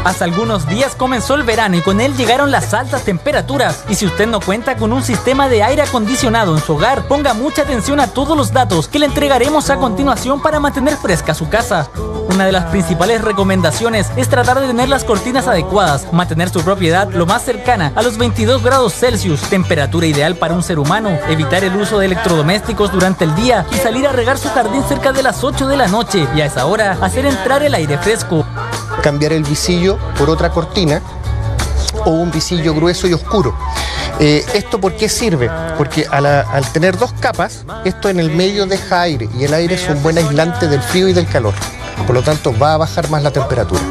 Hace algunos días comenzó el verano y con él llegaron las altas temperaturas. Y si usted no cuenta con un sistema de aire acondicionado en su hogar, ponga mucha atención a todos los datos que le entregaremos a continuación para mantener fresca su casa. Una de las principales recomendaciones es tratar de tener las cortinas adecuadas, mantener su propiedad lo más cercana a los 22 grados Celsius, temperatura ideal para un ser humano, evitar el uso de electrodomésticos durante el día y salir a regar su jardín cerca de las 8 de la noche y a esa hora hacer entrar el aire fresco. Cambiar el visillo por otra cortina o un visillo grueso y oscuro. ¿Esto por qué sirve? Porque al tener dos capas, esto en el medio deja aire y el aire es un buen aislante del frío y del calor. Por lo tanto, va a bajar más la temperatura.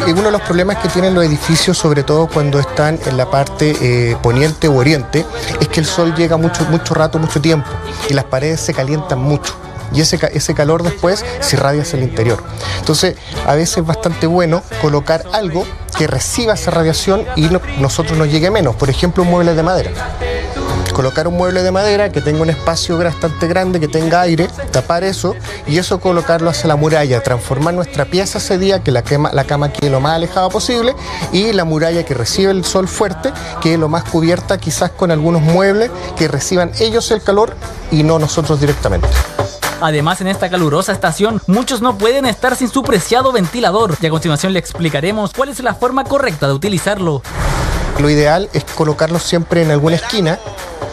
Y uno de los problemas que tienen los edificios, sobre todo cuando están en la parte poniente u oriente, es que el sol llega mucho rato, mucho tiempo, y las paredes se calientan mucho. Y ese calor después se irradia hacia el interior. Entonces, a veces es bastante bueno colocar algo que reciba esa radiación y nosotros nos llegue menos. Por ejemplo, un mueble de madera. Colocar un mueble de madera que tenga un espacio bastante grande, que tenga aire, tapar eso y eso colocarlo hacia la muralla, transformar nuestra pieza ese día, que la cama quede lo más alejada posible y la muralla que recibe el sol fuerte quede lo más cubierta, quizás con algunos muebles que reciban ellos el calor y no nosotros directamente. Además, en esta calurosa estación, muchos no pueden estar sin su preciado ventilador y a continuación le explicaremos cuál es la forma correcta de utilizarlo. Lo ideal es colocarlo siempre en alguna esquina,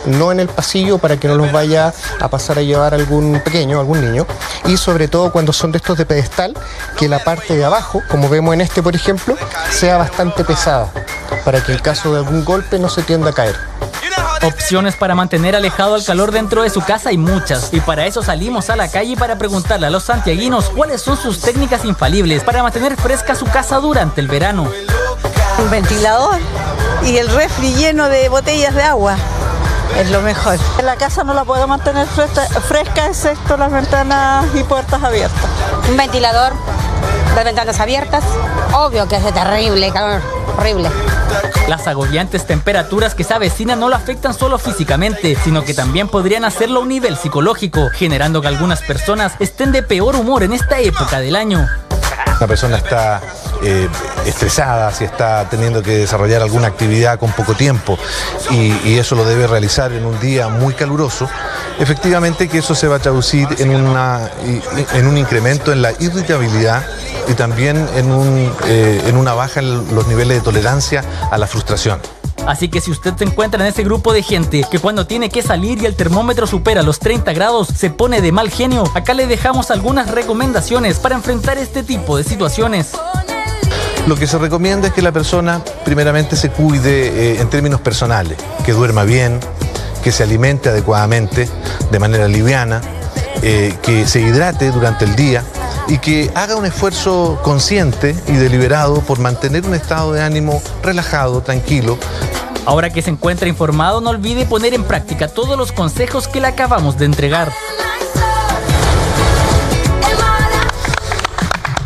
no en el pasillo para que no los vaya a pasar a llevar algún pequeño, algún niño, y sobre todo cuando son de estos de pedestal, que la parte de abajo, como vemos en este por ejemplo, sea bastante pesada, para que en caso de algún golpe no se tienda a caer. Opciones para mantener alejado el calor dentro de su casa hay muchas, y para eso salimos a la calle para preguntarle a los santiaguinos cuáles son sus técnicas infalibles para mantener fresca su casa durante el verano. Un ventilador y el refri lleno de botellas de agua. Es lo mejor. La casa no la puedo mantener fresca excepto las ventanas y puertas abiertas. Un ventilador, las ventanas abiertas, obvio que hace terrible calor, horrible. Las agobiantes temperaturas que se avecinan no lo afectan solo físicamente, sino que también podrían hacerlo a un nivel psicológico, generando que algunas personas estén de peor humor en esta época del año. Una persona está estresada, si está teniendo que desarrollar alguna actividad con poco tiempo y eso lo debe realizar en un día muy caluroso, efectivamente que eso se va a traducir en un incremento en la irritabilidad y también en una baja en los niveles de tolerancia a la frustración. Así que si usted se encuentra en ese grupo de gente que cuando tiene que salir y el termómetro supera los 30 grados se pone de mal genio, acá le dejamos algunas recomendaciones para enfrentar este tipo de situaciones. Lo que se recomienda es que la persona primeramente se cuide en términos personales, que duerma bien, que se alimente adecuadamente, de manera liviana, que se hidrate durante el día y que haga un esfuerzo consciente y deliberado por mantener un estado de ánimo relajado, tranquilo. Ahora que se encuentra informado, no olvide poner en práctica todos los consejos que le acabamos de entregar.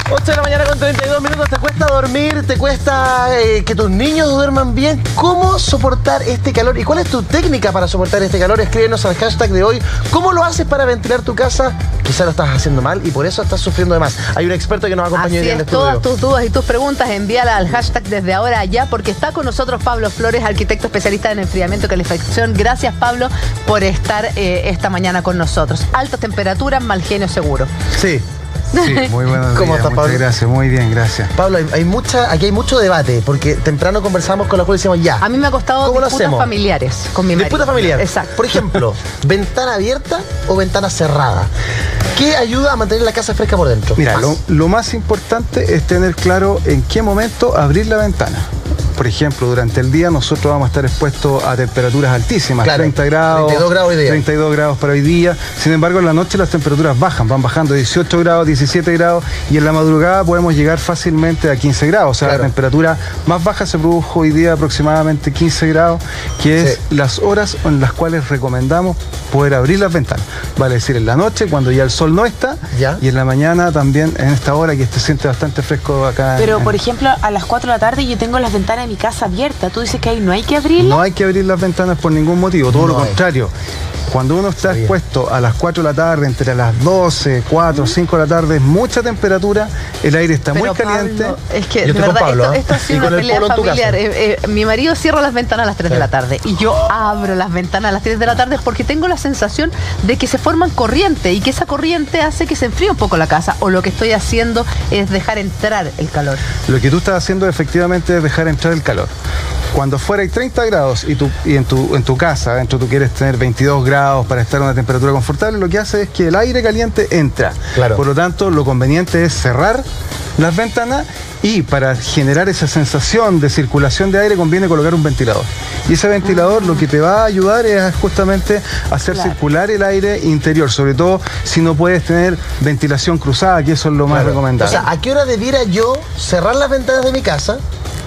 8 de la mañana con 32 minutos, ¿te cuesta dormir? ¿Te cuesta que tus niños duerman bien? ¿Cómo soportar este calor? ¿Y cuál es tu técnica para soportar este calor? Escríbenos al hashtag de hoy. ¿Cómo lo haces para ventilar tu casa? Quizá lo estás haciendo mal y por eso estás sufriendo de más. Hay un experto que nos acompaña hoy en el estudio. Todas tus dudas y tus preguntas, envíala al hashtag desde ahora allá, porque está con nosotros Pablo Flores, arquitecto especialista en enfriamiento y calefacción. Gracias, Pablo, por estar esta mañana con nosotros. Alta temperatura, mal genio seguro. Sí. Sí, muy buenos días. ¿Cómo está, Pablo? Muchas gracias, muy bien, gracias. Pablo, aquí hay mucho debate, porque temprano conversamos con la juez y decíamos ya. A mí me ha costado disputas familiares con mi marido. Disputas familiares. Exacto. Por ejemplo, ¿ventana abierta o ventana cerrada? ¿Qué ayuda a mantener la casa fresca por dentro? Mira, lo más importante es tener claro en qué momento abrir la ventana. Por ejemplo, durante el día nosotros vamos a estar expuestos a temperaturas altísimas, claro, 30 grados, 32 grados hoy día. 32 grados para hoy día. Sin embargo, en la noche las temperaturas van bajando 18 grados, 17 grados y en la madrugada podemos llegar fácilmente a 15 grados. O sea, claro, la temperatura más baja se produjo hoy día aproximadamente 15 grados, que es las horas en las cuales recomendamos poder abrir las ventanas. Vale decir, en la noche, cuando ya el sol no está, y en la mañana también, en esta hora que se siente bastante fresco acá. Pero, por ejemplo, a las 4 de la tarde yo tengo las ventanas de mi casa abierta. ¿Tú dices que ahí no hay que abrirlas? No hay que abrir las ventanas por ningún motivo, todo lo contrario. Cuando uno está expuesto a las 4 de la tarde, entre las 12, 4, 5 de la tarde, es mucha temperatura, el aire está muy caliente. Pablo, es que de verdad, esto ha sido una pelea familiar. Mi marido cierra las ventanas a las 3 de la tarde y yo abro las ventanas a las 3 de la tarde porque tengo la sensación de que se forman corrientes y que esa corriente hace que se enfríe un poco la casa, o lo que estoy haciendo es dejar entrar el calor. Lo que tú estás haciendo efectivamente es dejar entrar el calor. Cuando fuera hay 30 grados y en tu casa, dentro tú quieres tener 22 grados para estar a una temperatura confortable, lo que hace es que el aire caliente entra. Claro. Por lo tanto, lo conveniente es cerrar las ventanas y para generar esa sensación de circulación de aire conviene colocar un ventilador. Y ese ventilador lo que te va a ayudar es justamente hacer circular el aire interior, sobre todo si no puedes tener ventilación cruzada, que eso es lo más recomendable. O sea, ¿a qué hora debiera yo cerrar las ventanas de mi casa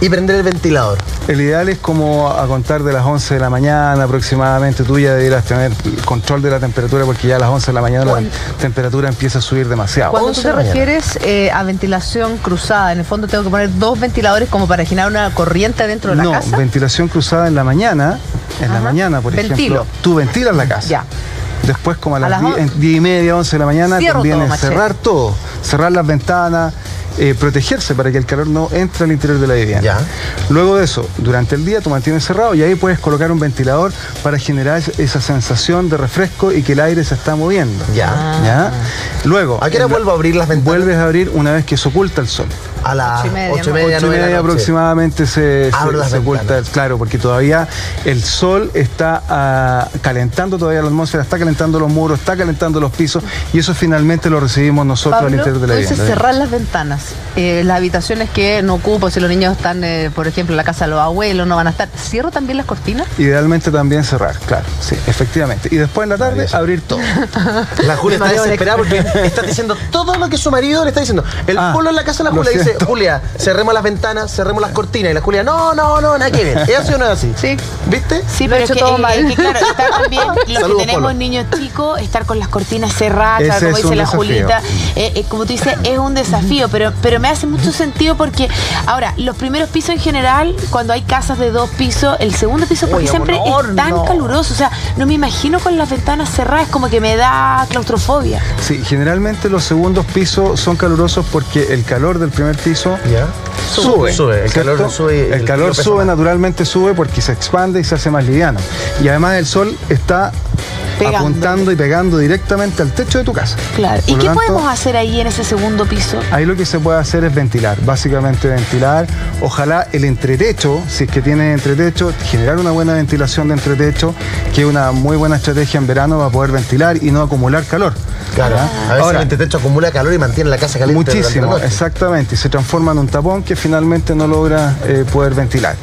y prender el ventilador? El ideal es como a contar de las 11 de la mañana aproximadamente. Tú ya deberás tener control de la temperatura porque ya a las 11 de la mañana la temperatura empieza a subir demasiado. Cuando tú te refieres a ventilación cruzada, en el fondo tengo que poner 2 ventiladores como para generar una corriente dentro de la casa. No, ventilación cruzada en la mañana, por ejemplo, tú ventilas la casa. Ya. Después como a las 10:30, 11 de la mañana conviene cerrar todo, cerrar las ventanas, protegerse para que el calor no entre al interior de la vivienda. Ya. Luego de eso, durante el día tú mantienes cerrado y ahí puedes colocar un ventilador para generar esa sensación de refresco y que el aire se está moviendo. ¿Ya? Luego, ¿a qué hora vuelvo a abrir las ventanas? Vuelves a abrir una vez que se oculta el sol. A las 8:30 aproximadamente se oculta, claro, porque todavía el sol está calentando todavía la atmósfera, está calentando los muros, está calentando los pisos y eso finalmente lo recibimos nosotros al interior de la vivienda. Entonces cerrar las ventanas, las habitaciones que no ocupo, si los niños están, por ejemplo, en la casa de los abuelos, no van a estar, ¿cierro también las cortinas? Idealmente también cerrar, claro, sí, efectivamente. Y después en la tarde abrir todo. La Julia está desesperada porque está diciendo todo lo que su marido le está diciendo. El polo en la casa de la Julia dice, Julia, cerremos las ventanas, cerremos las cortinas. Y la Julia, no, nada que ver. ¿Es así o no es así? Sí. ¿Viste? Sí, pero es que claro, estar también, los que tenemos niños chicos, estar con las cortinas cerradas, como dice la Julita, como tú dices, es un desafío, pero me hace mucho sentido porque, ahora, los primeros pisos en general, cuando hay casas de 2 pisos, el segundo piso porque siempre es tan caluroso, o sea, no me imagino con las ventanas cerradas, como que me da claustrofobia. Sí, generalmente los segundos pisos son calurosos porque el calor del primer piso sube. El calor sube. El calor sube, naturalmente sube porque se expande y se hace más liviano. Y además el sol está apuntando y pegando directamente al techo de tu casa. Claro. ¿Y qué podemos hacer ahí en ese segundo piso? Ahí lo que se puede hacer es ventilar, básicamente ventilar. Ojalá el entretecho, si es que tienes entretecho, generar una buena ventilación de entretecho, que es una muy buena estrategia en verano para poder ventilar y no acumular calor. Claro. A veces el entretecho acumula calor y mantiene la casa caliente. Muchísimo, exactamente. Y se transforma en un tapón que finalmente no logra poder ventilar.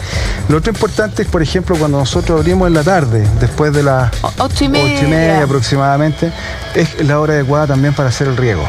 Lo otro importante es, por ejemplo, cuando nosotros abrimos en la tarde, después de las 8:30 aproximadamente, es la hora adecuada también para hacer el riego.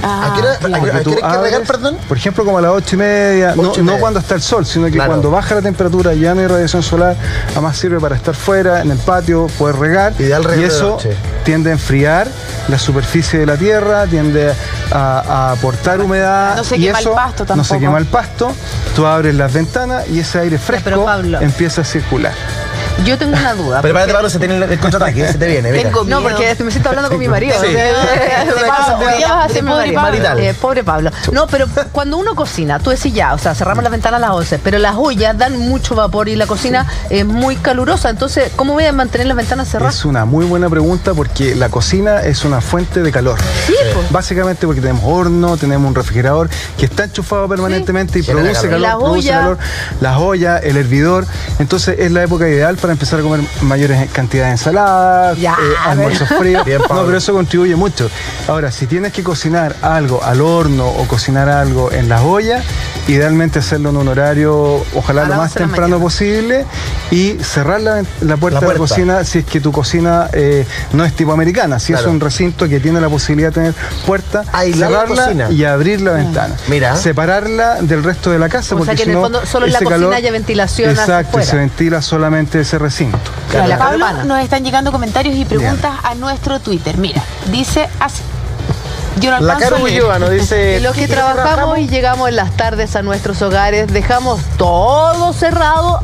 ¿A qué hora hay que regar, perdón? Por ejemplo, como a las 8:30, no cuando está el sol, sino que cuando baja la temperatura, ya no hay radiación solar, además sirve para estar fuera, en el patio, poder regar, y eso tiende a enfriar la superficie de la tierra, tiende a aportar humedad, no se y quema eso el pasto tampoco. No se quema el pasto, tú abres las ventanas y ese aire fresco empieza a circular. Yo tengo una duda. Prepárate, Pablo, se tiene el contraataque, se te viene. Mira. No, porque me siento hablando con mi marido. Sí. ¿Qué vas a hacer, pobre Pablo? No, pero cuando uno cocina, tú decís ya, o sea, cerramos las ventanas a las 11, pero las ollas dan mucho vapor y la cocina es muy calurosa. Entonces, ¿cómo voy a mantener las ventanas cerradas? Es una muy buena pregunta porque la cocina es una fuente de calor. Sí, pues. Básicamente porque tenemos horno, tenemos un refrigerador que está enchufado permanentemente y produce calor, las ollas, el hervidor. Entonces, es la época ideal para empezar a comer mayores cantidades de ensaladas, almuerzos fríos. No, pero eso contribuye mucho. Ahora, si tienes que cocinar algo al horno o cocinar algo en las ollas, idealmente hacerlo en un horario, ojalá lo más temprano posible, y cerrar la puerta de la cocina si es que tu cocina no es tipo americana. Si es un recinto que tiene la posibilidad de tener puerta, cerrarla y abrir la ventana. Mira. Separarla del resto de la casa, porque que en el fondo solo en la cocina haya ventilación. Exacto, se ventila solamente ese recinto. Claro, Pablo, nos están llegando comentarios y preguntas a nuestro Twitter. Mira, dice así. Yo no alcanzo a leer. No dice, los que trabajamos y llegamos en las tardes a nuestros hogares, dejamos todo cerrado.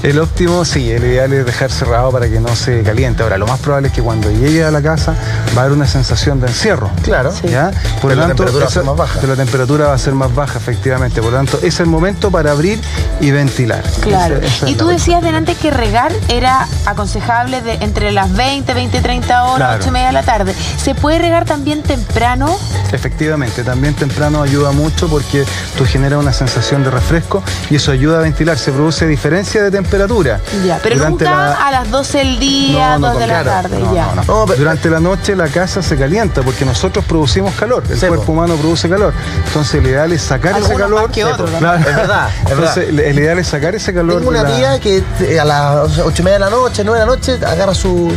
El óptimo, sí, el ideal es dejar cerrado para que no se caliente. Ahora, lo más probable es que cuando llegue a la casa va a haber una sensación de encierro. Claro. ¿Ya? Por lo tanto, la temperatura va a ser más baja. La temperatura va a ser más baja, efectivamente. Por lo tanto, es el momento para abrir y ventilar. Claro. Y tú decías delante que regar era aconsejable entre las 20, 30 horas, claro, 8:30 de la tarde. ¿Se puede regar también temprano? Efectivamente, también temprano ayuda mucho porque tú generas una sensación de refresco y eso ayuda a ventilar. Se produce diferencia de temperatura. Ya, pero nunca a las 12 del día, 2 de la tarde. No. Durante la noche la casa se calienta porque nosotros producimos calor. El cuerpo humano produce calor. Entonces el ideal es sacar ese calor. Claro. Es verdad. Entonces el ideal es sacar ese calor. Tengo una tía que a las 8:30 de la noche, 9 de la noche, agarra su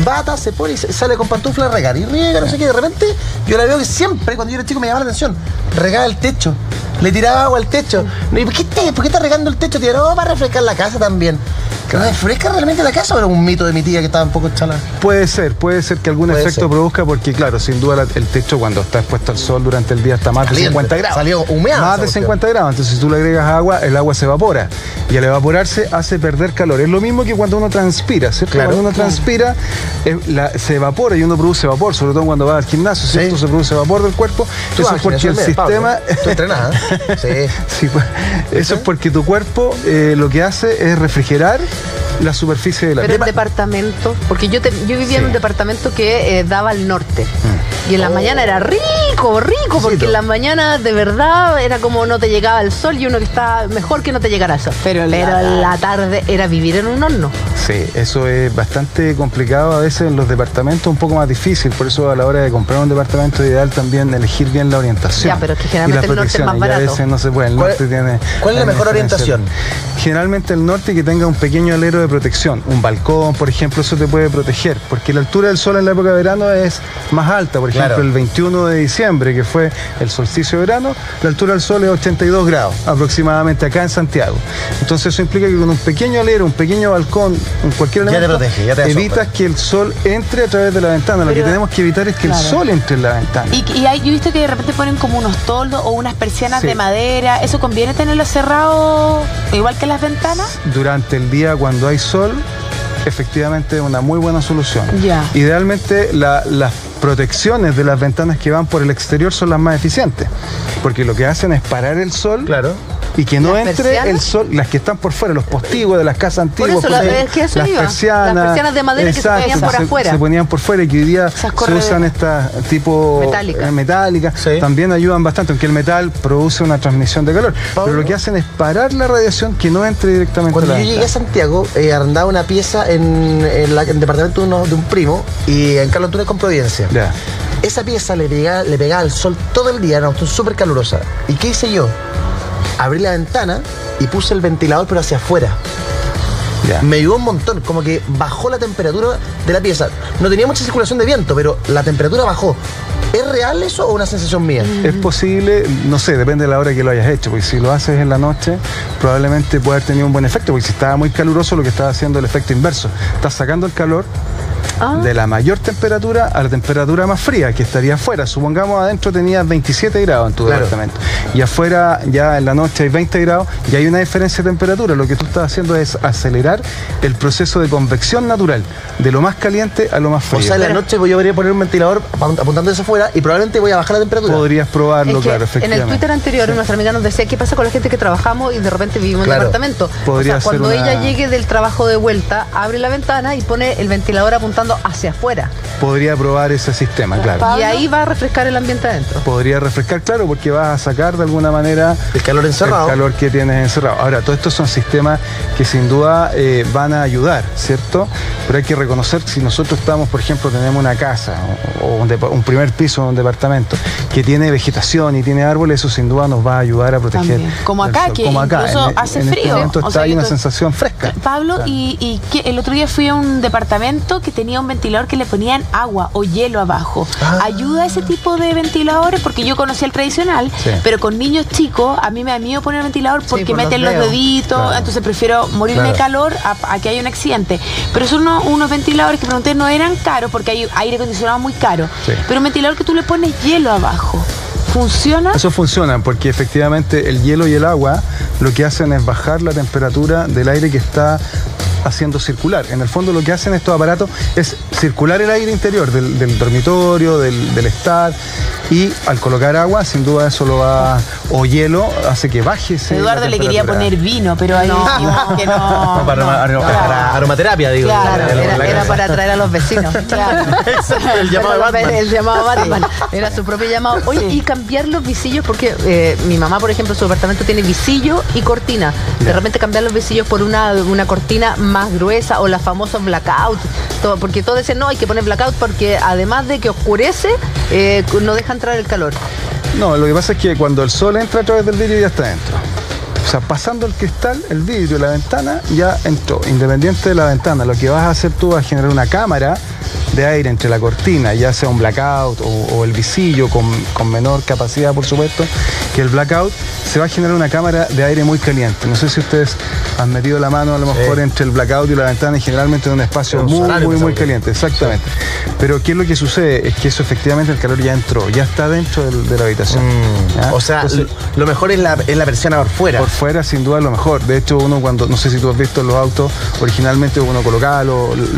bata, se pone y sale con pantufla a regar. Y riega, no sé qué. De repente yo la veo que siempre, cuando yo era chico, me llamaba la atención. Regaba el techo. Le tiraba agua al techo. ¿Y por qué está regando el techo, tía? No, para refrescar la casa también. Claro. ¿Refresca realmente la casa o era un mito de mi tía que estaba un poco chala? Puede ser que algún efecto produzca porque, claro, sin duda el techo cuando está expuesto al sol durante el día está más de 50 grados. Salió humeado. Más de 50 grados. Entonces, si tú le agregas agua, el agua se evapora. Y al evaporarse hace perder calor. Es lo mismo que cuando uno transpira, ¿cierto? Claro, cuando uno transpira, se evapora y uno produce vapor, sobre todo cuando va al gimnasio, ¿cierto? Se produce vapor del cuerpo. Eso es porque el sistema... ¿Tú entrenás? Sí, pues, eso es porque tu cuerpo lo que hace es refrigerar la superficie de la Pero el departamento, porque yo vivía en un departamento que daba al norte. Y en la mañana era rico, porque en la mañana de verdad era como no te llegaba el sol y uno que estaba mejor que no te llegara el sol. Pero en la tarde era vivir en un horno. Sí, eso es bastante complicado a veces en los departamentos, un poco más difícil. Por eso a la hora de comprar un departamento ideal también elegir bien la orientación. Ya, pero es que generalmente el norte es más barato. A veces no se puede. El norte tiene... ¿Cuál es la mejor orientación? Generalmente el norte que tenga un pequeño alero de protección. Un balcón, por ejemplo, eso te puede proteger. Porque la altura del sol en la época de verano es más alta. Por ejemplo, el 21 de diciembre, que fue el solsticio de verano, la altura del sol es 82 grados aproximadamente acá en Santiago. Entonces eso implica que con un pequeño alero, un pequeño balcón, cualquier elemento, evitas que el sol entre a través de la ventana. Lo que tenemos que evitar es que el sol entre en la ventana. Y yo he visto que de repente ponen como unos toldos o unas persianas de madera. ¿Eso conviene tenerlo cerrado igual que las ventanas? Durante el día cuando hay sol, efectivamente es una muy buena solución. Idealmente las protecciones de las ventanas que van por el exterior son las más eficientes, porque lo que hacen es parar el sol. Y que no entre el sol, las que están por fuera, los postigos de las casas antiguas. Por eso, las persianas de madera que se ponían por afuera. Se ponían por fuera y que hoy día se usan estas tipo metálicas. También ayudan bastante, aunque el metal produce una transmisión de calor. Pero lo que hacen es parar la radiación que no entre directamente. Cuando yo llegué a Santiago, arrendaba una pieza en el departamento de un primo y en Carlos Antunes con Providencia. Esa pieza le pegaba el sol todo el día, era una cuestión súper calurosa. ¿Y qué hice yo? Abrí la ventana y puse el ventilador pero hacia afuera. Me ayudó un montón, como que bajó la temperatura de la pieza. No tenía mucha circulación de viento, pero la temperatura bajó. ¿Es real eso o una sensación mía? Es posible, no sé, depende de la hora que lo hayas hecho, porque si lo haces en la noche, probablemente puede haber tenido un buen efecto, porque si estaba muy caluroso, lo que estaba haciendo el efecto inverso. Estás sacando el calor de la mayor temperatura a la temperatura más fría, que estaría afuera. Supongamos adentro tenías 27 grados en tu departamento y afuera ya en la noche hay 20 grados y hay una diferencia de temperatura. Lo que tú estás haciendo es acelerar el proceso de convección natural de lo más caliente a lo más frío. O sea, en la noche yo podría poner un ventilador apuntando hacia afuera y probablemente voy a bajar la temperatura. Podrías probarlo, efectivamente. En el Twitter anterior nuestra amiga nos decía qué pasa con la gente que trabajamos y de repente vivimos en un departamento. Cuando ella llegue del trabajo de vuelta, abre la ventana y pone el ventilador apuntando hacia afuera. Podría probar ese sistema, claro. Y ahí va a refrescar el ambiente adentro. Podría refrescar, claro, porque vas a sacar de alguna manera el calor encerrado. El calor que tienes encerrado. Ahora, todos estos son sistemas que sin duda van a ayudar, ¿cierto? Pero hay que reconocer que si nosotros estamos, por ejemplo, tenemos una casa o un primer piso, un departamento que tiene vegetación y tiene árboles, eso sin duda nos va a ayudar a proteger. Como acá, que incluso hace frío. Este momento hay una sensación fresca. Pablo, y que el otro día fui a un departamento que tenía un ventilador que le ponían agua o hielo abajo. ¿Ayuda ese tipo de ventiladores? Porque yo conocí el tradicional, pero con niños chicos a mí me da miedo poner el ventilador porque meten los deditos, entonces prefiero morirme de calor a que haya un accidente. Pero son unos ventiladores que pregunté no eran caros porque hay aire acondicionado muy caro, pero un ventilador que tú le pones hielo abajo. ¿Funciona? Eso funciona porque efectivamente el hielo y el agua lo que hacen es bajar la temperatura del aire que está haciendo circular. En el fondo lo que hacen estos aparatos es circular el aire interior del dormitorio, del estar, y al colocar agua, sin duda eso lo va, o hielo, hace que baje. Eduardo le quería poner vino, pero ahí dijimos que no. Para aromaterapia, digo. Claro, era para atraer a los vecinos. Claro. El llamado de Batman. El llamado Batman. Era su propio llamado. Oye, y cambiar los visillos, porque mi mamá, por ejemplo, su apartamento tiene visillo y cortina. De repente cambiar los visillos por una cortina más gruesa o las famosas blackout. Porque todos decían, no, hay que poner blackout porque además de que oscurece, no deja entrar el calor. No, lo que pasa es que cuando el sol entra a través del vidrio ya está dentro. O sea, pasando el cristal, el vidrio y la ventana ya entró. Independiente de la ventana, lo que vas a hacer tú vas a generar una cámara de aire entre la cortina, ya sea un blackout o el visillo con menor capacidad, por supuesto, que el blackout, se va a generar una cámara de aire muy caliente. No sé si ustedes han metido la mano a lo mejor entre el blackout y la ventana, y generalmente en un espacio muy caliente, exactamente. Pero ¿qué es lo que sucede? Es que eso efectivamente el calor ya entró, ya está dentro de la habitación. O sea, entonces, lo mejor es la persiana por fuera. Por fuera, sin duda, lo mejor. De hecho, uno cuando, no sé si tú has visto los autos, originalmente uno colocaba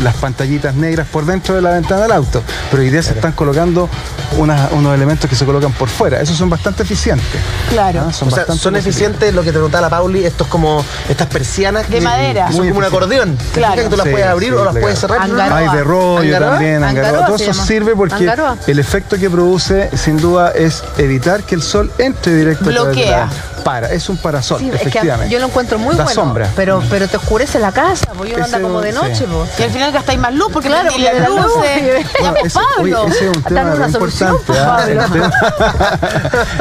las pantallitas negras por dentro de la ventana del auto, pero hoy día se están colocando unos elementos que se colocan por fuera. Esos son bastante eficientes. Claro. Son eficientes, lo que te preguntaba la Pauli, estos como estas persianas de madera. Son como un acordeón. Claro. Que tú las puedes abrir o las puedes cerrar. Hay de rollo también, Angaroa. Todo eso sirve porque el efecto que produce, sin duda, es evitar que el sol entre directo. Bloquea. Es un parasol, sí, efectivamente. Es que yo lo encuentro muy bueno, sombra. Pero te oscurece la casa, porque uno anda como de noche. Y al final gastáis más luz porque claro, la luz. Pablo, ese es un tema muy importante.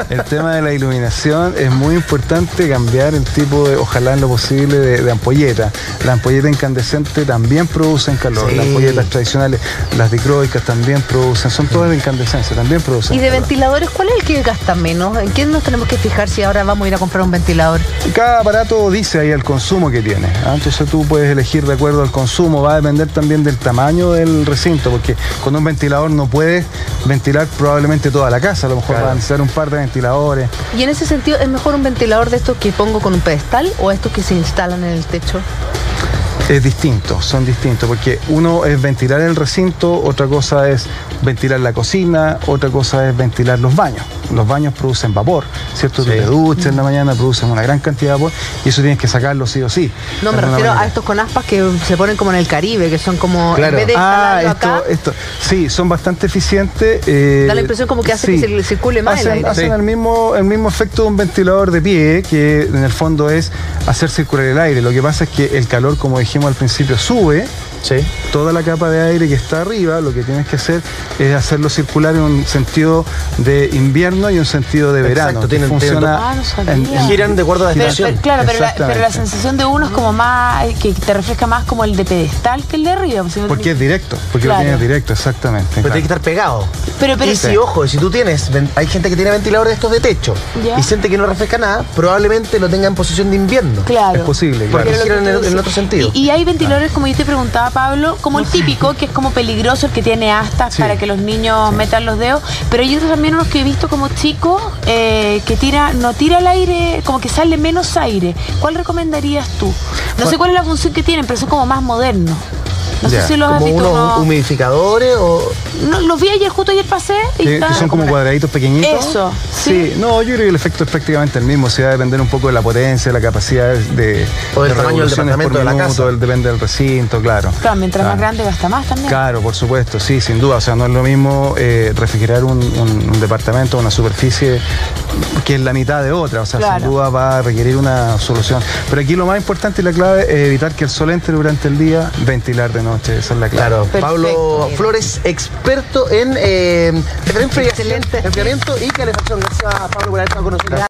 El tema de la iluminación es muy importante, cambiar el tipo de, ojalá en lo posible, de ampolleta. La ampolleta incandescente también producen calor. Las ampolletas tradicionales, las dicroicas también producen, son todas de incandescencia, también producen ¿Y de calor. ventiladores cuál es el que gasta menos? ¿En qué nos tenemos que fijar si ahora vamos a ir a comprar un ventilador? Cada aparato dice ahí el consumo que tiene. Entonces tú puedes elegir de acuerdo al consumo. Va a depender también del tamaño del recinto, porque con un ventilador no puedes ventilar probablemente toda la casa. A lo mejor va a necesitar un par de ventiladores. Y en ese sentido, ¿es mejor un ventilador de estos que pongo con un pedestal o estos que se instalan en el techo? Es distinto, son distintos, porque uno es ventilar el recinto, otra cosa es ventilar la cocina, otra cosa es ventilar los baños. Los baños producen vapor, ¿cierto? Tú te duchas en la mañana, producen una gran cantidad de vapor y eso tienes que sacarlo sí o sí. No, me refiero a estos con aspas que se ponen como en el Caribe, que son como, claro. En vez de instalarlo acá, sí, son bastante eficientes. Da la impresión como que hace que circule más el aire. Hacen el mismo efecto de un ventilador de pie, que en el fondo es hacer circular el aire. Lo que pasa es que el calor, como dijimos al principio, sube. Toda la capa de aire que está arriba, lo que tienes que hacer es hacerlo circular en un sentido de invierno y un sentido de verano. Exacto, funciona giran de acuerdo a la estación. Claro, pero la sensación de uno es como más, que te refresca más como el de pedestal que el de arriba. Porque es directo, porque lo tienes directo, exactamente. Pero tiene que estar pegado. Pero y si, ojo, si tú tienes, hay gente que tiene ventiladores estos de techo y siente que no refresca nada, probablemente lo tenga en posición de invierno. Claro. Es posible, porque giran en otro sentido. Y hay ventiladores, como yo te preguntaba, Pablo, como el típico, que es como peligroso, el que tiene astas para que los niños metan los dedos, pero hay otros también unos que he visto como chicos que no tira el aire, como que sale menos aire. ¿Cuál recomendarías tú? No sé cuál es la función que tienen, pero son como más modernos. No sé si los has visto. ¿Unos humidificadores o...? No, los vi justo ayer pasé. Que son como cuadraditos pequeñitos. Eso, sí. No, yo creo que el efecto es prácticamente el mismo. O sea, va a depender un poco de la potencia, de la capacidad o del tamaño del departamento de la casa. Depende del recinto, claro. Claro, mientras más grande gasta más también. Claro, por supuesto, sí, sin duda. O sea, no es lo mismo refrigerar un departamento, una superficie que es la mitad de otra. O sea, sin duda va a requerir una solución. Pero aquí lo más importante y la clave es evitar que el sol entre durante el día, ventilar de noche. Esa es la clave. Claro, Pablo Flores, experto en enfriamiento y calefacción. Gracias, Pablo, por haber estado con nosotros.